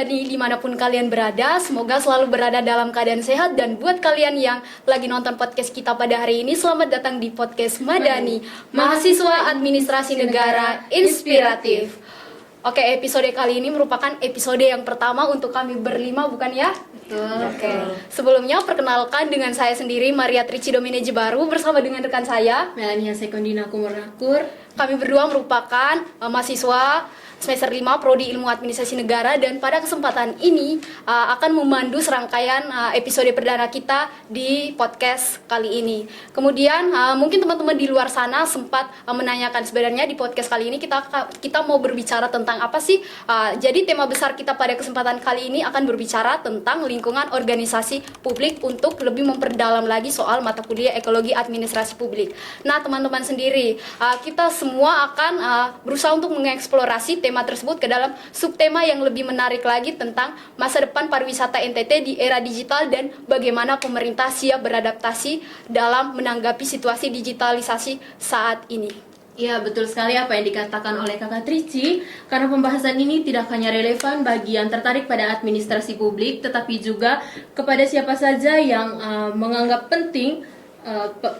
Madani dimanapun kalian berada, semoga selalu berada dalam keadaan sehat. Dan buat kalian yang lagi nonton podcast kita pada hari ini, selamat datang di podcast Madani, Mahasiswa Administrasi Negara Inspiratif. Oke, episode kali ini merupakan episode yang pertama untuk kami berlima, bukan ya? Betul. Oke. Sebelumnya perkenalkan dengan saya sendiri, Maria Trici Domeneji Baru, bersama dengan rekan saya Melania Sekondina Kumurakur. Kami berdua merupakan mahasiswa semester 5 Prodi Ilmu Administrasi Negara, dan pada kesempatan ini akan memandu serangkaian episode perdana kita di podcast kali ini. Kemudian mungkin teman-teman di luar sana sempat menanyakan sebenarnya di podcast kali ini kita mau berbicara tentang apa sih? Jadi tema besar kita pada kesempatan kali ini akan berbicara tentang lingkungan organisasi publik untuk lebih memperdalam lagi soal mata kuliah Ekologi Administrasi Publik. Nah, teman-teman sendiri, kita semua akan berusaha untuk mengeksplorasi tema tersebut ke dalam subtema yang lebih menarik lagi tentang masa depan pariwisata NTT di era digital dan bagaimana pemerintah siap beradaptasi dalam menanggapi situasi digitalisasi saat ini. Ya, betul sekali apa yang dikatakan oleh Kakak Trici, karena pembahasan ini tidak hanya relevan bagi yang tertarik pada administrasi publik, tetapi juga kepada siapa saja yang menganggap penting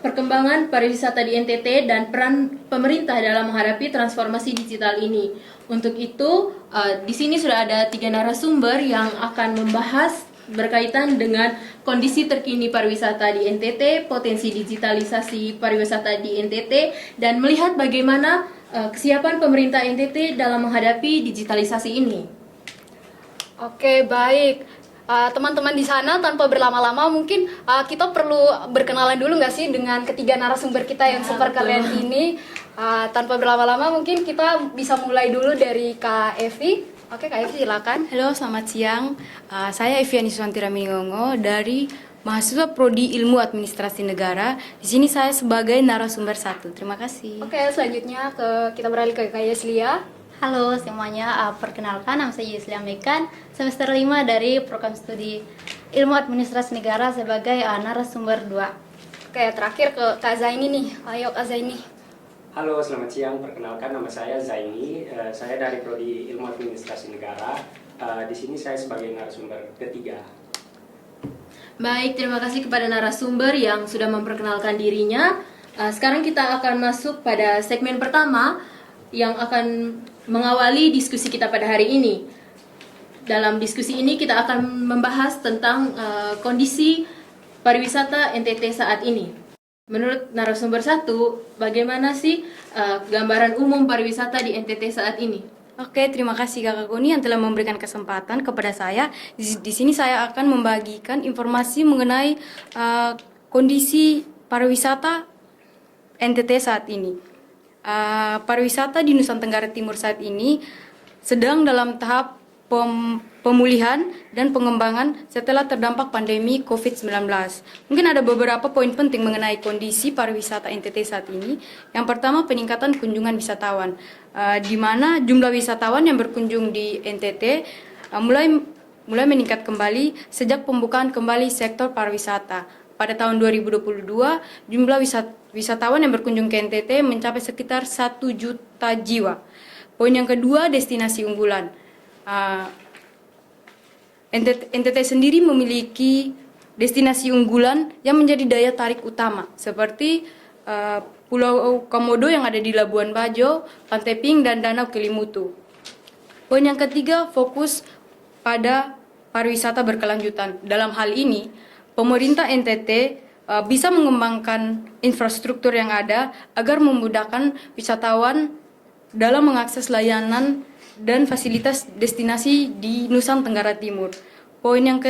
perkembangan pariwisata di NTT dan peran pemerintah dalam menghadapi transformasi digital ini. Untuk itu, di sini sudah ada 3 narasumber yang akan membahas berkaitan dengan kondisi terkini pariwisata di NTT, potensi digitalisasi pariwisata di NTT, dan melihat bagaimana kesiapan pemerintah NTT dalam menghadapi digitalisasi ini. Oke, baik. Teman-teman di sana, tanpa berlama-lama mungkin kita perlu berkenalan dulu nggak sih dengan ketiga narasumber kita yang super keren ini. Tanpa berlama-lama mungkin kita bisa mulai dulu dari Kak Evi. Oke, Kak Evi silakan. Halo, selamat siang. Saya Eviani Suantira Mingongo dari mahasiswa Prodi Ilmu Administrasi Negara. Di sini saya sebagai narasumber 1. Terima kasih. Oke, selanjutnya kita beralih ke Kak Yeslia. Halo semuanya, perkenalkan nama saya Yuslia Mekan, semester 5 dari program studi Ilmu Administrasi Negara sebagai narasumber 2. Oke, terakhir ke Kak Zaini nih. Ayo Kak Zaini. Halo, selamat siang. Perkenalkan, nama saya Zaini. Saya dari Prodi Ilmu Administrasi Negara. Di sini saya sebagai narasumber ketiga. Baik, terima kasih kepada narasumber yang sudah memperkenalkan dirinya. Sekarang kita akan masuk pada segmen pertama yang akan mengawali diskusi kita pada hari ini. Dalam diskusi ini kita akan membahas tentang kondisi pariwisata NTT saat ini. Menurut narasumber 1, bagaimana sih gambaran umum pariwisata di NTT saat ini? Oke, terima kasih Kakak Goni yang telah memberikan kesempatan kepada saya. Di sini saya akan membagikan informasi mengenai kondisi pariwisata NTT saat ini. Pariwisata di Nusantara Tenggara Timur saat ini sedang dalam tahap pemulihan dan pengembangan setelah terdampak pandemi COVID-19. Mungkin ada beberapa poin penting mengenai kondisi pariwisata NTT saat ini. Yang pertama, peningkatan kunjungan wisatawan, di mana jumlah wisatawan yang berkunjung di NTT mulai meningkat kembali sejak pembukaan kembali sektor pariwisata. Pada tahun 2022, jumlah wisatawan yang berkunjung ke NTT mencapai sekitar 1 juta jiwa. Poin yang kedua, destinasi unggulan. NTT sendiri memiliki destinasi unggulan yang menjadi daya tarik utama, seperti Pulau Komodo yang ada di Labuan Bajo, Pantai Pink, dan Danau Kelimutu. Poin yang ketiga, fokus pada pariwisata berkelanjutan. Dalam hal ini, pemerintah NTT bisa mengembangkan infrastruktur yang ada agar memudahkan wisatawan dalam mengakses layanan dan fasilitas destinasi di Nusa Tenggara Timur. Poin yang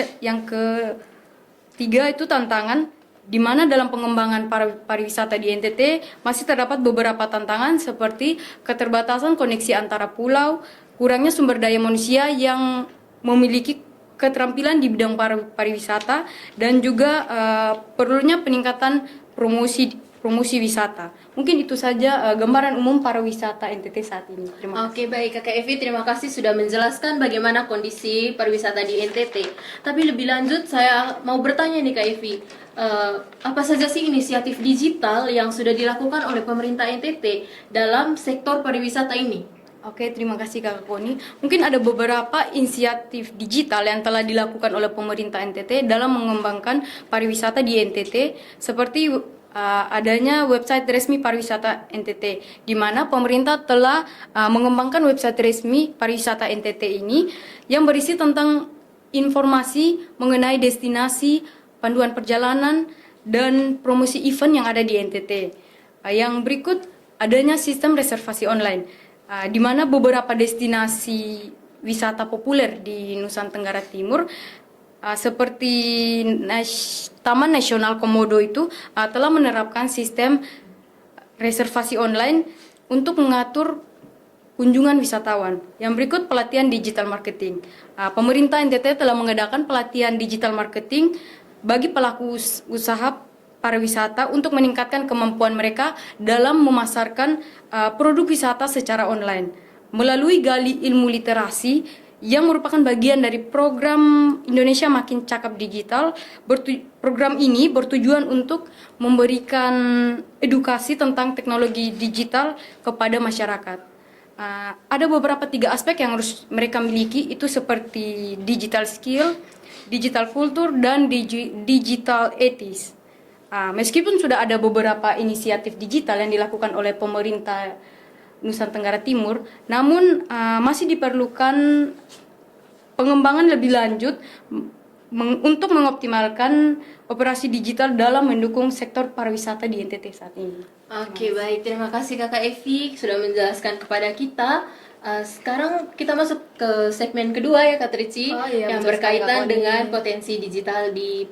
ketiga itu tantangan, di mana dalam pengembangan pariwisata di NTT masih terdapat beberapa tantangan seperti keterbatasan koneksi antara pulau, kurangnya sumber daya manusia yang memiliki keterampilan di bidang pariwisata, dan juga perlunya peningkatan promosi wisata. Mungkin itu saja gambaran umum pariwisata NTT saat ini. Terima kasih. Oke, baik Kakak Evi, terima kasih sudah menjelaskan bagaimana kondisi pariwisata di NTT. Tapi lebih lanjut saya mau bertanya nih Kak Evi, apa saja sih inisiatif digital yang sudah dilakukan oleh pemerintah NTT dalam sektor pariwisata ini? Oke, terima kasih Kakak Koni. Mungkin ada beberapa inisiatif digital yang telah dilakukan oleh pemerintah NTT dalam mengembangkan pariwisata di NTT, seperti adanya website resmi pariwisata NTT, di mana pemerintah telah mengembangkan website resmi pariwisata NTT ini yang berisi tentang informasi mengenai destinasi, panduan perjalanan, dan promosi event yang ada di NTT. Yang berikut adanya sistem reservasi online, di mana beberapa destinasi wisata populer di Nusa Tenggara Timur seperti Taman Nasional Komodo itu telah menerapkan sistem reservasi online untuk mengatur kunjungan wisatawan. Yang berikut pelatihan digital marketing. Pemerintah NTT telah mengadakan pelatihan digital marketing bagi pelaku usaha pariwisata untuk meningkatkan kemampuan mereka dalam memasarkan produk wisata secara online melalui gali ilmu literasi yang merupakan bagian dari program Indonesia Makin Cakap Digital. Program ini bertujuan untuk memberikan edukasi tentang teknologi digital kepada masyarakat. Ada beberapa 3 aspek yang harus mereka miliki, itu seperti digital skill, digital kultur, dan digital etis. Meskipun sudah ada beberapa inisiatif digital yang dilakukan oleh pemerintah Nusa Tenggara Timur, namun masih diperlukan pengembangan lebih lanjut untuk mengoptimalkan operasi digital dalam mendukung sektor pariwisata di NTT saat ini. Oke, baik. Terima kasih Kakak Evi sudah menjelaskan kepada kita. Sekarang kita masuk ke segmen kedua ya Kak Trici, yang betul sekali, berkaitan Kak Koni. dengan potensi digital di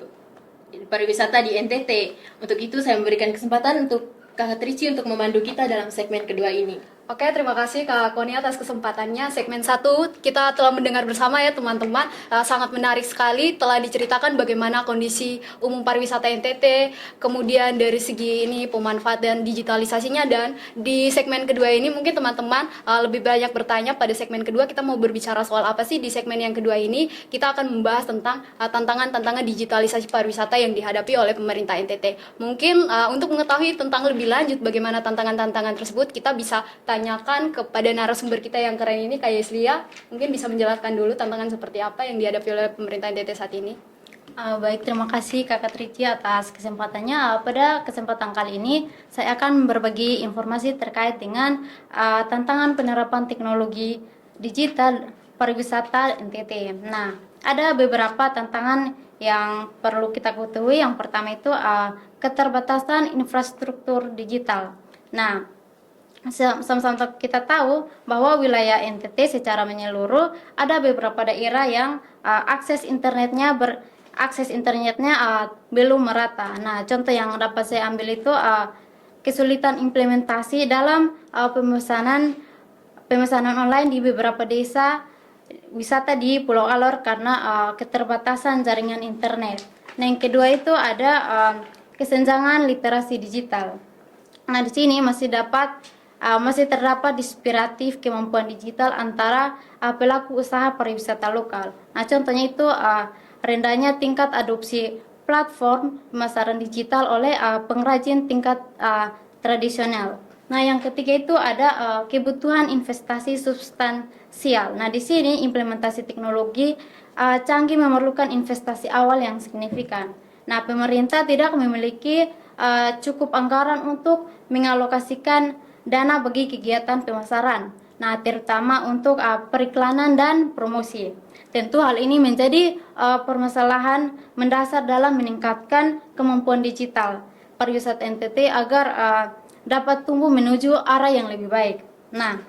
pariwisata di NTT. Untuk itu saya memberikan kesempatan untuk Kakak Trici untuk memandu kita dalam segmen kedua ini. Oke, terima kasih Kak Koni atas kesempatannya. Segmen 1 kita telah mendengar bersama ya teman-teman. Sangat menarik sekali, telah diceritakan bagaimana kondisi umum pariwisata NTT, kemudian dari segi ini pemanfaatan digitalisasinya, dan di segmen kedua ini mungkin teman-teman lebih banyak bertanya pada segmen kedua kita mau berbicara soal apa sih. Di segmen yang kedua ini kita akan membahas tentang tantangan-tantangan digitalisasi pariwisata yang dihadapi oleh pemerintah NTT. Mungkin untuk mengetahui tentang lebih lanjut bagaimana tantangan-tantangan tersebut, kita bisa tanyakan kepada narasumber kita yang keren ini, Kak Yeslia. Mungkin bisa menjelaskan dulu tantangan seperti apa yang dihadapi oleh pemerintah NTT saat ini. Baik, terima kasih Kakak Trici atas kesempatannya. Pada kesempatan kali ini, saya akan berbagi informasi terkait dengan tantangan penerapan teknologi digital pariwisata NTT. Nah, ada beberapa tantangan yang perlu kita ketahui. Yang pertama itu keterbatasan infrastruktur digital. Nah, sama-sama kita tahu bahwa wilayah NTT secara menyeluruh ada beberapa daerah yang akses internetnya belum merata. Nah, contoh yang dapat saya ambil itu kesulitan implementasi dalam pemesanan online di beberapa desa wisata di Pulau Alor karena keterbatasan jaringan internet. Nah, yang kedua itu ada kesenjangan literasi digital. Nah, di sini masih terdapat disparatif kemampuan digital antara pelaku usaha pariwisata lokal. Nah, contohnya itu rendahnya tingkat adopsi platform pemasaran digital oleh pengrajin tingkat tradisional. Nah, yang ketiga itu ada kebutuhan investasi substansial. Nah, di sini implementasi teknologi canggih memerlukan investasi awal yang signifikan. Nah, pemerintah tidak memiliki cukup anggaran untuk mengalokasikan dana bagi kegiatan pemasaran. Nah, terutama untuk periklanan dan promosi. Tentu hal ini menjadi permasalahan mendasar dalam meningkatkan kemampuan digital pariwisata NTT agar dapat tumbuh menuju arah yang lebih baik. Nah,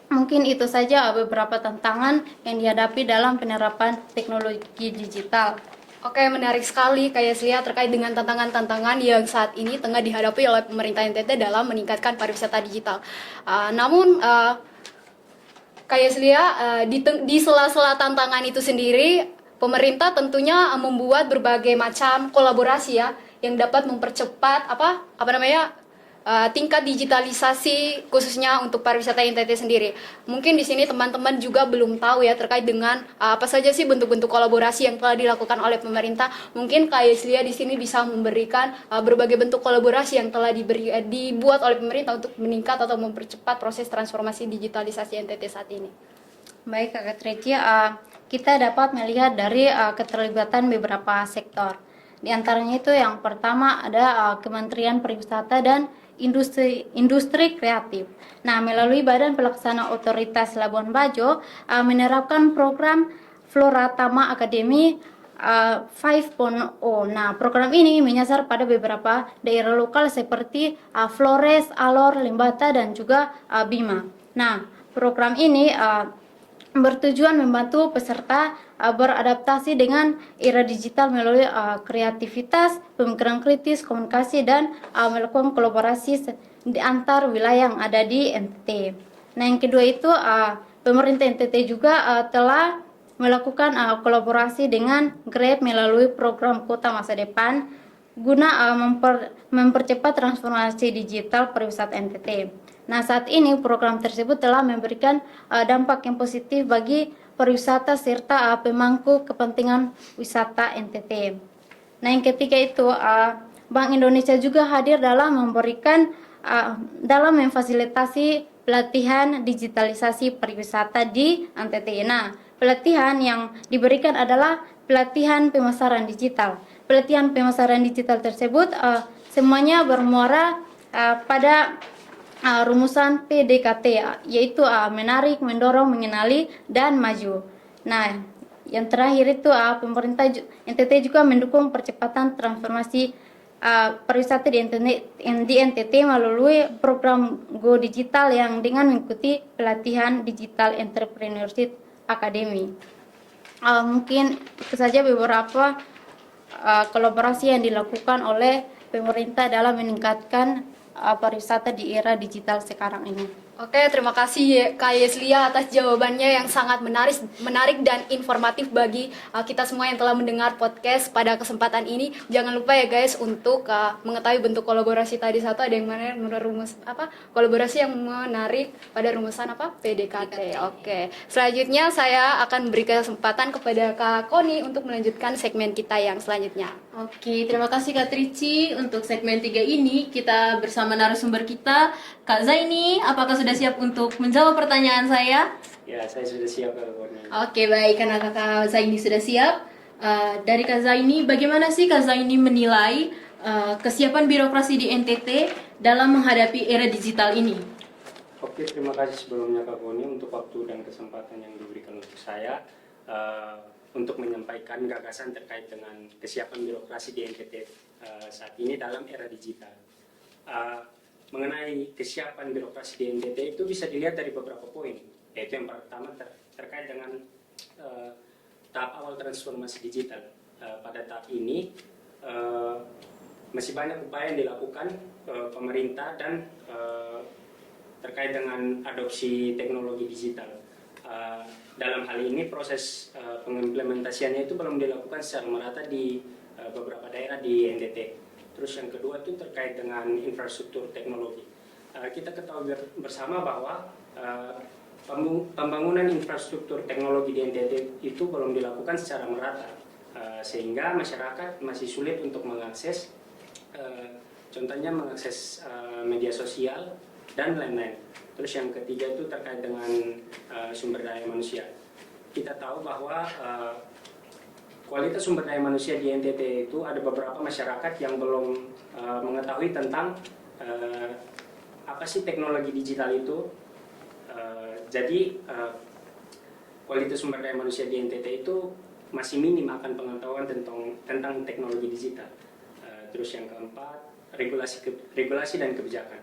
mungkin itu saja beberapa tantangan yang dihadapi dalam penerapan teknologi digital. Oke, menarik sekali Kak Yeslia terkait dengan tantangan-tantangan yang saat ini tengah dihadapi oleh pemerintah NTT dalam meningkatkan pariwisata digital. Namun Kak Yeslia, di sela-sela tantangan itu sendiri, pemerintah tentunya membuat berbagai macam kolaborasi ya yang dapat mempercepat tingkat digitalisasi khususnya untuk pariwisata NTT sendiri. Mungkin di sini teman-teman juga belum tahu ya terkait dengan apa saja sih bentuk-bentuk kolaborasi yang telah dilakukan oleh pemerintah. Mungkin Kak Yeslia di sini bisa memberikan berbagai bentuk kolaborasi yang telah dibuat oleh pemerintah untuk meningkat atau mempercepat proses transformasi digitalisasi NTT saat ini. Baik Kakak Treci, kita dapat melihat dari keterlibatan beberapa sektor. Di antaranya itu yang pertama ada Kementerian Pariwisata dan Industri Kreatif. Nah, melalui Badan Pelaksana Otoritas Labuan Bajo menerapkan program Flora Tama Academy 5.0. Nah, program ini menyasar pada beberapa daerah lokal seperti Flores, Alor, Lembata, dan juga Bima. Nah, program ini bertujuan membantu peserta beradaptasi dengan era digital melalui kreativitas, pemikiran kritis, komunikasi, dan melakukan kolaborasi di antar wilayah yang ada di NTT. Nah, yang kedua itu pemerintah NTT juga telah melakukan kolaborasi dengan Grab melalui program Kota Masa Depan guna mempercepat transformasi digital pariwisata NTT. Nah, saat ini program tersebut telah memberikan dampak yang positif bagi pariwisata serta pemangku kepentingan wisata NTT. Nah, yang ketiga itu Bank Indonesia juga hadir dalam dalam memfasilitasi pelatihan digitalisasi pariwisata di NTT. Nah, pelatihan yang diberikan adalah pelatihan pemasaran digital. Pelatihan pemasaran digital tersebut semuanya bermuara pada rumusan PDKT, yaitu menarik, mendorong, mengenali, dan maju. Nah, yang terakhir itu pemerintah NTT juga mendukung percepatan transformasi pariwisata di NTT melalui program Go Digital yang dengan mengikuti pelatihan Digital Entrepreneurship Academy. Mungkin itu saja beberapa kolaborasi yang dilakukan oleh pemerintah dalam meningkatkan pariwisata di era digital sekarang ini. Oke, terima kasih Kak Yeslia atas jawabannya yang sangat menarik dan informatif bagi kita semua yang telah mendengar podcast pada kesempatan ini. Jangan lupa ya guys untuk mengetahui bentuk kolaborasi tadi satu ada yang mana rumus kolaborasi yang menarik pada rumusan PDKT. Oke. Selanjutnya saya akan beri kesempatan kepada Kak Koni untuk melanjutkan segmen kita yang selanjutnya. Oke, terima kasih Kak Trici. Untuk segmen 3 ini kita bersama narasumber kita, Kak Zaini. Apakah sudah siap untuk menjawab pertanyaan saya? Ya, saya sudah siap Kak Koni. Oke, baik. Karena Kak Zaini sudah siap, dari Kak Zaini, bagaimana sih Kak Zaini menilai kesiapan birokrasi di NTT dalam menghadapi era digital ini? Oke, terima kasih sebelumnya Kak Koni untuk waktu dan kesempatan yang diberikan untuk saya untuk menyampaikan gagasan terkait dengan kesiapan birokrasi di NTT saat ini dalam era digital. Mengenai kesiapan birokrasi di NTT itu bisa dilihat dari beberapa poin, yaitu yang pertama terkait dengan tahap awal transformasi digital. Pada tahap ini masih banyak upaya yang dilakukan pemerintah dan terkait dengan adopsi teknologi digital. Dalam hal ini proses pengimplementasiannya itu belum dilakukan secara merata di beberapa daerah di NTT. Terus yang kedua itu terkait dengan infrastruktur teknologi. Kita ketahui bersama bahwa pembangunan infrastruktur teknologi di NTT itu belum dilakukan secara merata, sehingga masyarakat masih sulit untuk mengakses, contohnya mengakses media sosial dan lain-lain. Terus yang ketiga itu terkait dengan sumber daya manusia. Kita tahu bahwa kualitas sumber daya manusia di NTT itu ada beberapa masyarakat yang belum mengetahui tentang apa sih teknologi digital itu. Jadi kualitas sumber daya manusia di NTT itu masih minim akan pengetahuan tentang teknologi digital. Terus yang keempat, regulasi dan kebijakan.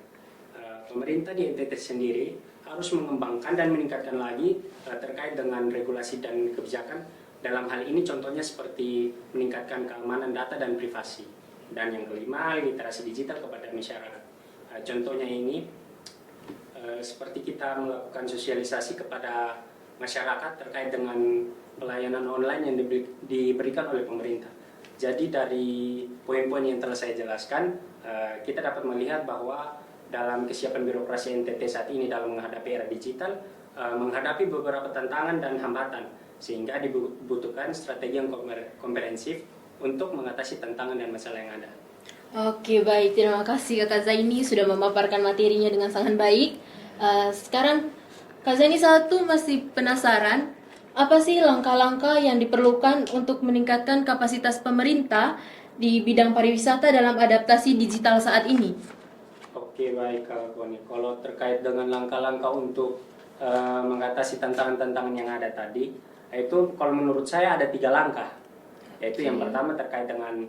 Pemerintah di NTT sendiri harus mengembangkan dan meningkatkan lagi terkait dengan regulasi dan kebijakan. Dalam hal ini contohnya seperti meningkatkan keamanan data dan privasi. Dan yang kelima, literasi digital kepada masyarakat. Contohnya ini seperti kita melakukan sosialisasi kepada masyarakat terkait dengan pelayanan online yang diberikan oleh pemerintah. Jadi dari poin-poin yang telah saya jelaskan, kita dapat melihat bahwa dalam kesiapan birokrasi NTT saat ini dalam menghadapi era digital, menghadapi beberapa tantangan dan hambatan, sehingga dibutuhkan strategi yang komprehensif untuk mengatasi tantangan dan masalah yang ada. Oke, baik. Terima kasih Kakak Zaini sudah memaparkan materinya dengan sangat baik. Sekarang Kak Zaini masih penasaran, apa sih langkah-langkah yang diperlukan untuk meningkatkan kapasitas pemerintah di bidang pariwisata dalam adaptasi digital saat ini? Oke, baik Kak Koni. Kalau terkait dengan langkah-langkah untuk mengatasi tantangan-tantangan yang ada tadi, itu kalau menurut saya ada 3 langkah. Yaitu yang pertama terkait dengan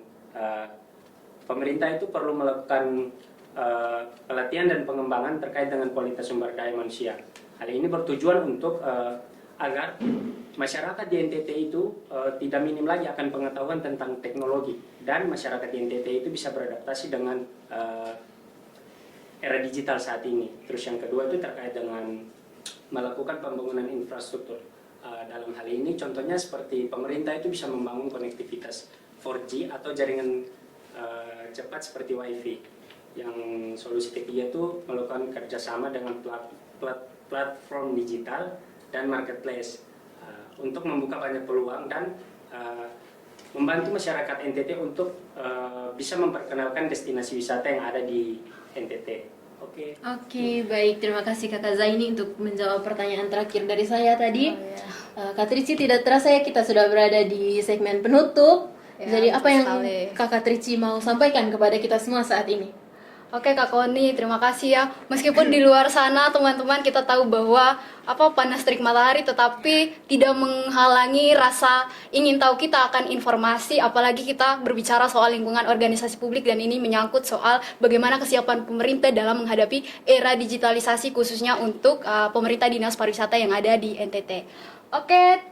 pemerintah itu perlu melakukan pelatihan dan pengembangan terkait dengan kualitas sumber daya manusia. Hal ini bertujuan untuk agar masyarakat di NTT itu tidak minim lagi akan pengetahuan tentang teknologi, dan masyarakat di NTT itu bisa beradaptasi dengan era digital saat ini. Terus yang kedua itu terkait dengan melakukan pembangunan infrastruktur. Dalam hal ini contohnya seperti pemerintah itu bisa membangun konektivitas 4G atau jaringan cepat seperti WiFi. Yang solusi ketiga itu melakukan kerjasama dengan platform digital dan marketplace untuk membuka banyak peluang dan membantu masyarakat NTT untuk bisa memperkenalkan destinasi wisata yang ada di NTT. Oke, Baik. Terima kasih Kakak Zaini untuk menjawab pertanyaan terakhir dari saya tadi. Kak Trici, tidak terasa ya kita sudah berada di segmen penutup. Jadi apa yang Kakak Trici mau sampaikan kepada kita semua saat ini? Oke Kak Koni, terima kasih ya. Meskipun di luar sana teman-teman kita tahu bahwa panas terik matahari, tetapi tidak menghalangi rasa ingin tahu kita akan informasi, apalagi kita berbicara soal lingkungan organisasi publik, dan ini menyangkut soal bagaimana kesiapan pemerintah dalam menghadapi era digitalisasi khususnya untuk pemerintah dinas pariwisata yang ada di NTT. Oke.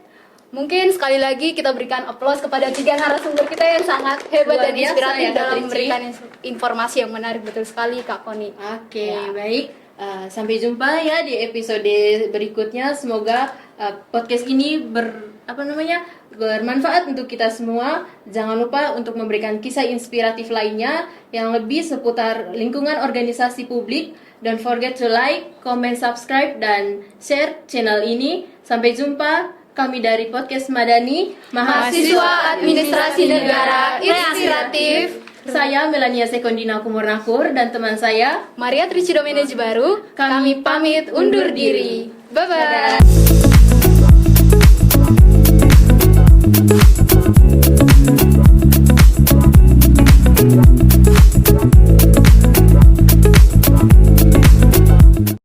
Mungkin sekali lagi kita berikan aplaus kepada 3 narasumber kita yang sangat hebat dan inspiratif dalam memberikan informasi yang menarik. Betul sekali Kak Koni. Baik. Sampai jumpa ya di episode berikutnya. Semoga podcast ini bermanfaat untuk kita semua. Jangan lupa untuk memberikan kisah inspiratif lainnya yang lebih seputar lingkungan organisasi publik. Don't forget to like, comment, subscribe, dan share channel ini. Sampai jumpa. Kami dari Podcast Madani, Mahasiswa Administrasi Negara Inspiratif. Saya Melania Sekondina Kumurnakur dan teman saya Maria Tricidomene Baru. Kami pamit undur diri. Bye-bye.